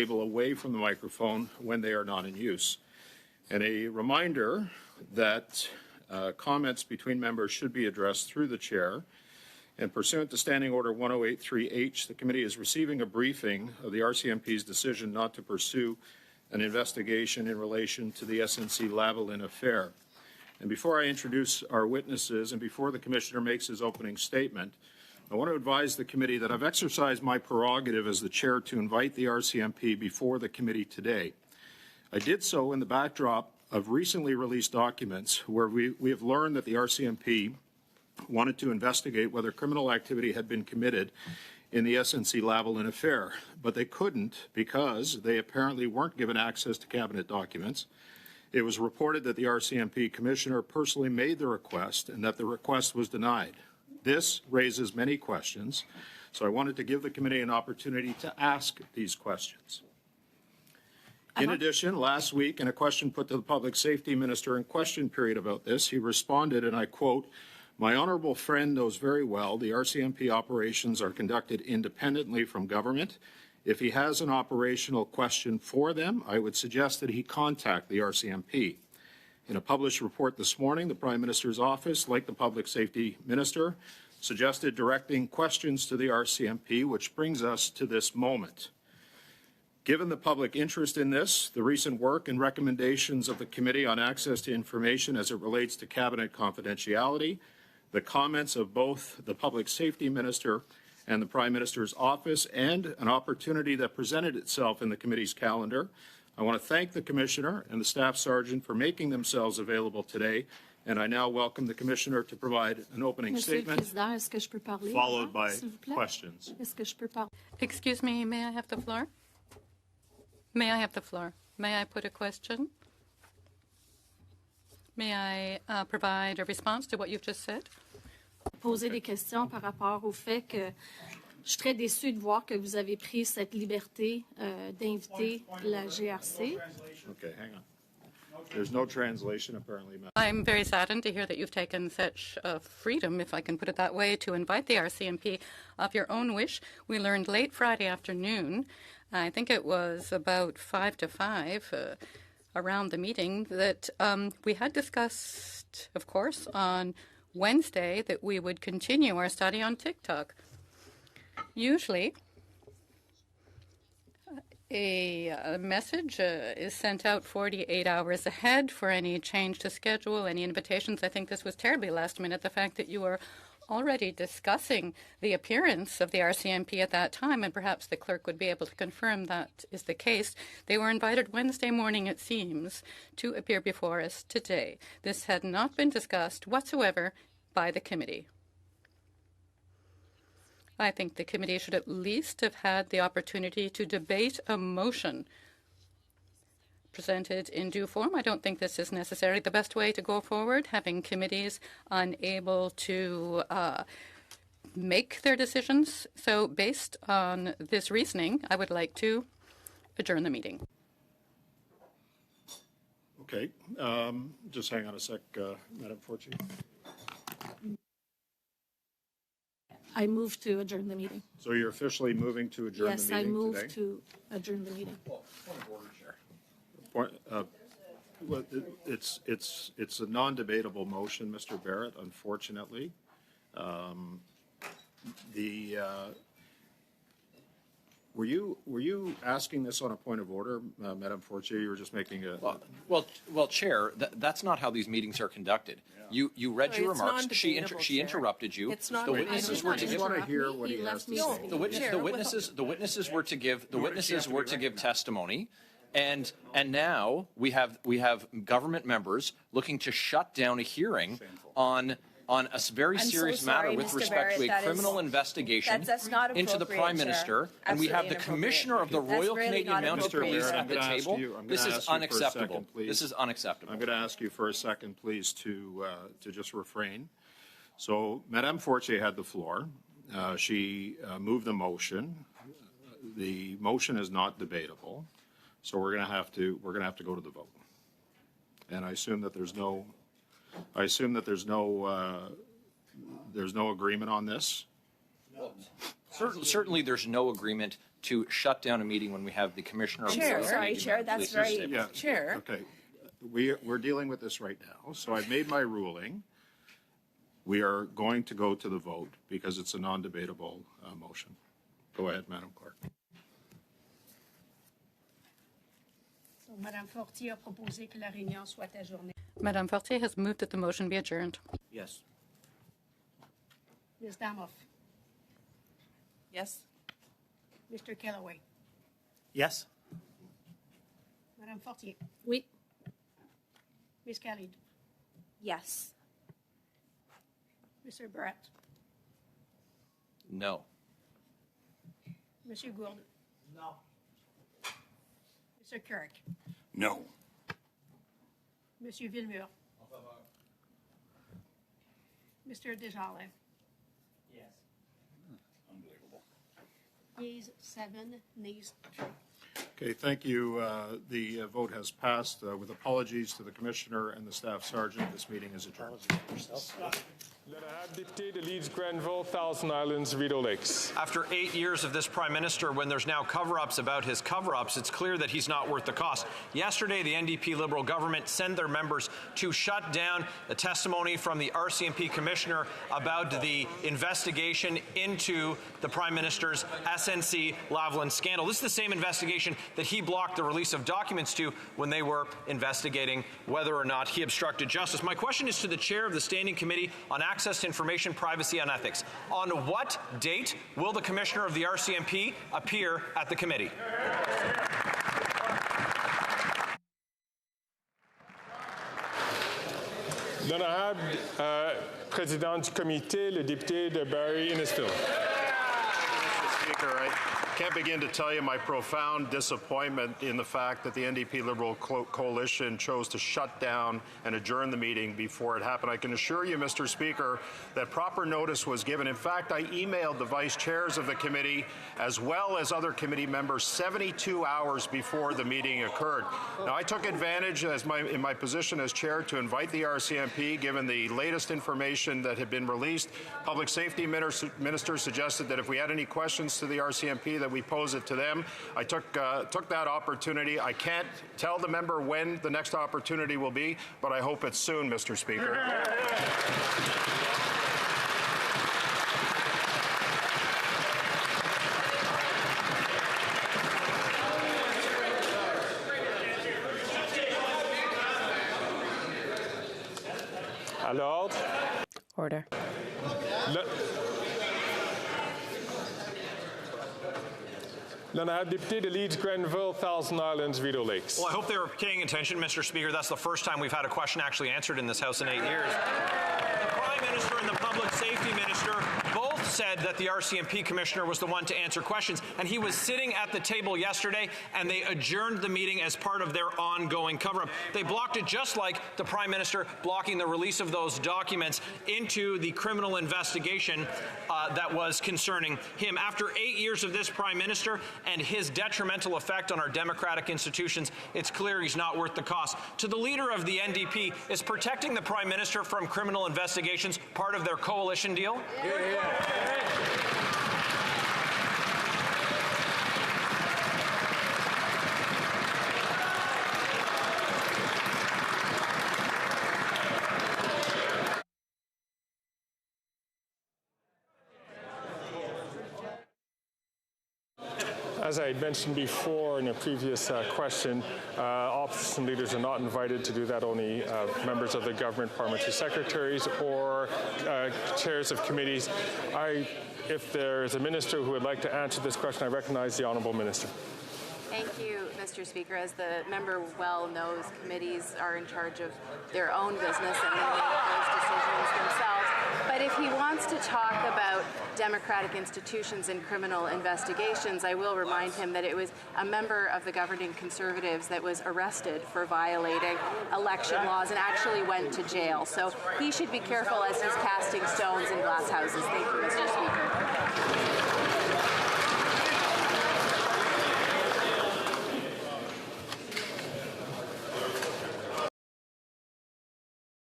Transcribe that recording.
table away from the microphone when they are not in use. And a reminder that comments between members should be addressed through the chair. And pursuant to Standing Order 1083H, the committee is receiving a briefing of the RCMP's decision not to pursue an investigation in relation to the SNC-Lavalin affair. And before I introduce our witnesses and before the Commissioner makes his opening statement, I want to advise the committee that I've exercised my prerogative as the chair to invite the RCMP before the committee today. I did so in the backdrop of recently released documents where we have learned that the RCMP wanted to investigate whether criminal activity had been committed in the SNC-Lavalin affair, but they couldn't because they apparently weren't given access to cabinet documents. It was reported that the RCMP commissioner personally made the request and that the request was denied. This raises many questions, so I wanted to give the committee an opportunity to ask these questions. In addition, last week, in a question put to the Public Safety Minister in question period about this, he responded, and I quote, "My honourable friend knows very well the RCMP operations are conducted independently from government. If he has an operational question for them, I would suggest that he contact the RCMP." In a published report this morning, the Prime Minister's office, like the Public Safety Minister, suggested directing questions to the RCMP, which brings us to this moment. Given the public interest in this, the recent work and recommendations of the Committee on Access to Information as it relates to Cabinet confidentiality, the comments of both the Public Safety Minister and the Prime Minister's office, and an opportunity that presented itself in the committee's calendar, I want to thank the Commissioner and the Staff Sergeant for making themselves available today, and I now welcome the Commissioner to provide an opening statement, followed by questions. Excuse me, may I have the floor? May I have the floor? May I put a question? May I provide a response to what you've just said? Poser des questions par rapport au fait que je suis très déçue de voir que vous avez pris cette liberté d'inviter la GRC. Okay, hang on. There's no translation, apparently. I'm very saddened to hear that you've taken such freedom, if I can put it that way, to invite the RCMP of your own wish. We learned late Friday afternoon, I think it was about 5 to 5, around the meeting, that we had discussed, of course, on Wednesday that we would continue our study on TikTok. Usually, a message is sent out 48 hours ahead for any change to schedule, any invitations. I think this was terribly last minute. The fact that you were already discussing the appearance of the RCMP at that time, and perhaps the clerk would be able to confirm that is the case. They were invited Wednesday morning, it seems, to appear before us today. This had not been discussed whatsoever by the committee. I think the committee should at least have had the opportunity to debate a motion presented in due form. I don't think this is necessarily the best way to go forward, having committees unable to make their decisions. So based on this reasoning, I would like to adjourn the meeting. Okay. Just hang on a sec, Madam Fortune. I move to adjourn the meeting. So you're officially moving to adjourn the meeting today? Yes, I move to adjourn the meeting. Point of order, Chair. Well, it's a non-debatable motion, Mr. Barrett, unfortunately. Were you asking this on a point of order, Madame Fortier? You were just making a... Well, Chair, that's not how these meetings are conducted. Yeah. You read your remarks. She interrupted you. It's not. The witnesses were to give. I want to hear what he has to say. The witnesses were to give testimony. And now we have government members looking to shut down a hearing on a very serious matter with respect to a criminal investigation into the Prime Minister, and we have the Commissioner of the Royal Canadian Mounted Police at the table. This is unacceptable. This is unacceptable. I'm going to ask you for a second, please, to just refrain. So, Madame Fortier had the floor. She moved the motion. The motion is not debatable, so we're going to have to go to the vote. And I assume that there's no agreement on this. Certainly there's no agreement to shut down a meeting when we have the Commissioner of Chair, Police sorry, leaving Chair, the that's police very, station. Chair. Okay, we're dealing with this right now. So I've made my ruling. We are going to go to the vote because it's a non-debatable motion. Go ahead, Madam Clerk. So, Madame Fortier a proposé que la réunion soit adjournée. Madame Fortier has moved that the motion be adjourned. Yes. Ms. Damoff, Yes. Mr. Kellaway, Yes. Madame Fortier, Oui. Ms. Khalid, Yes. Mr. Barrett, No. Monsieur Gourde. No. Mr. Kirk, No. Monsieur Villemur. Mr. Desjardins. Yes. Unbelievable. Yeas 7, nays 3. Okay, thank you. The vote has passed. With apologies to the Commissioner and the Staff Sergeant, this meeting is adjourned. Député de Leeds, Grenville, Thousand Islands, Rideau Lakes. After 8 years of this Prime Minister, when there's now cover-ups about his cover-ups, it's clear that he's not worth the cost. Yesterday, the NDP-Liberal government sent their members to shut down the testimony from the RCMP Commissioner about the investigation into the Prime Minister's SNC-Lavalin scandal. This is the same investigation that he blocked the release of documents to when they were investigating whether or not he obstructed justice. My question is to the Chair of the Standing Committee on Access to Information, Privacy and Ethics. On what date will the Commissioner of the RCMP appear at the committee? L'honorable président du comité, le député de Barrie Innisfil. Speaker, I can't begin to tell you my profound disappointment in the fact that the NDP-Liberal coalition chose to shut down and adjourn the meeting before it happened. I can assure you, Mr. Speaker, that proper notice was given. In fact, I emailed the vice chairs of the committee as well as other committee members 72 hours before the meeting occurred. Now, I took advantage in my position as chair to invite the RCMP, given the latest information that had been released. Public Safety Minister suggested that if we had any questions to the RCMP, that we pose it to them. I took that opportunity. I can't tell the member when the next opportunity will be, but I hope it's soon, Mr. Speaker. À l'ordre. Order. L'honorable député de Leeds, Grenville, Thousand Islands, Rideau Lakes. Well, I hope they were paying attention, Mr. Speaker. That's the first time we've had a question actually answered in this House in 8 years. The Prime Minister and the Public Safety Minister both said that the RCMP Commissioner was the one to answer questions, and he was sitting at the table yesterday, and they adjourned the meeting as part of their ongoing cover-up. They blocked it just like the Prime Minister blocking the release of those documents into the criminal investigation that was concerning him. After 8 years of this Prime Minister and his detrimental effect on our democratic institutions, it's clear he's not worth the cost. To the leader of the NDP, is protecting the Prime Minister from criminal investigations part of their coalition deal? As I had mentioned before in a previous question, opposition leaders are not invited to do that, only members of the government, parliamentary secretaries, or chairs of committees. If there is a minister who would like to answer this question, I recognize the Honourable Minister. Thank you, Mr. Speaker. As the member well knows, committees are in charge of their own business and they make those decisions themselves. But if he wants to talk about democratic institutions and criminal investigations, I will remind him that it was a member of the governing Conservatives that was arrested for violating election laws and actually went to jail. So he should be careful as he's casting stones in glass houses. Thank you, Mr. Speaker.